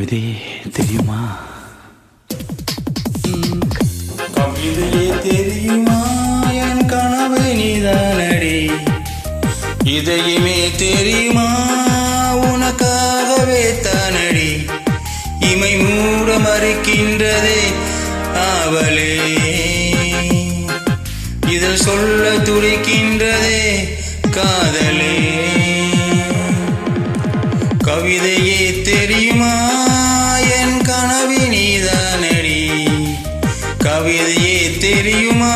கவிதையே தெரியுமா? கவிதையே தெரியுமா? என் கனவு நீதானடி. இதையுமே தெரியுமா? உனக்காகவே தானடி. இமை மூட மறுக்கின்றதே ஆவலே, இதில் சொல்ல துடிக்கின்றதே காதலே. கவிதையே தெரியுமா? என் கனவு நீதானடி. கவிதையே தெரியுமா?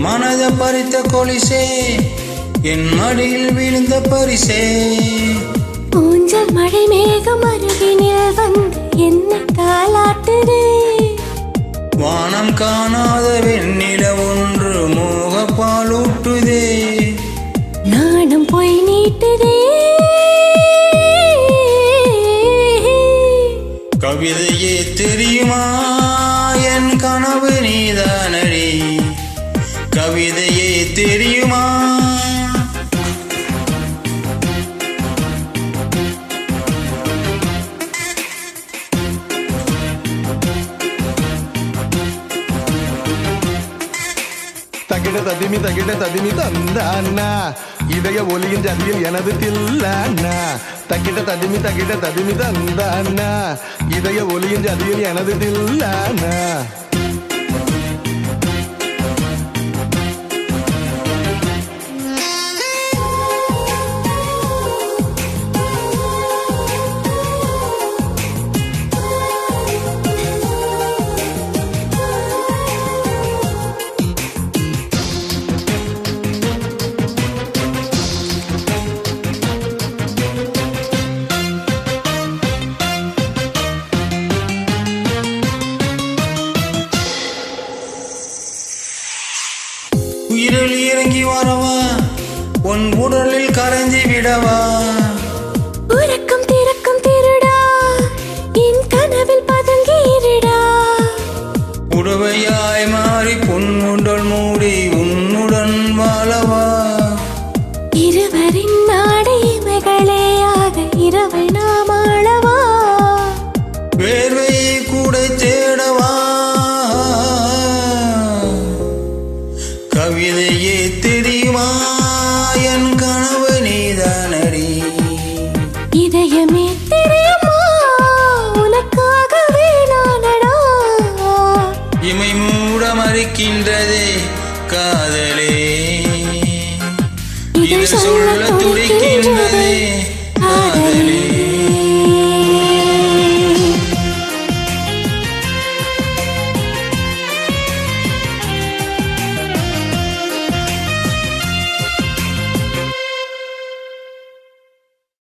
மனதை பறித்த கொலிசே, என் மடியில் விழுந்த பரிசே. ஊஞ்சல் மழை மேகம் அருகினில் வந்து என்ன தாலாட்டுதே. வானம் காணாத வெண்ணில ஒன்று மோக பாலூட்டுதே. நாணம் போய் நீட்டுதே. கவிதையே தெரியுமா? என் கனவு நீதானடி. கவிதையே தெரியுமா? தகிட ததிமி தந்தானா, இதய ஒலியின் ஜதியில் எனது தில்லானா. தகிட ததிமி தந்தானா, இதய ஒலியின் ஜதியில் எனது தில்லானா. உயிரில் இறங்கி வரவா, உன் உடலில் கரைஞ்சி விடவா. உறக்கம் திறக்கும் திருடா, என் கனவில் பதுங்கிடா. உடவையாய் மாறி பொன்னுடல் மூடி உன்னுடன் வாழவா. இருவரின் நாடைமைகளேயாக இரவை நாம் ஆளவா. வேர்வை கூட தேடவா. கவிதையே தெரியுமா? என் கனவு நீதானடி. இதயமே தெரியுமா? உனக்காகவே நானடா. இமை மூட மறுக்கின்றதே காதலே, இதில் சொல்ல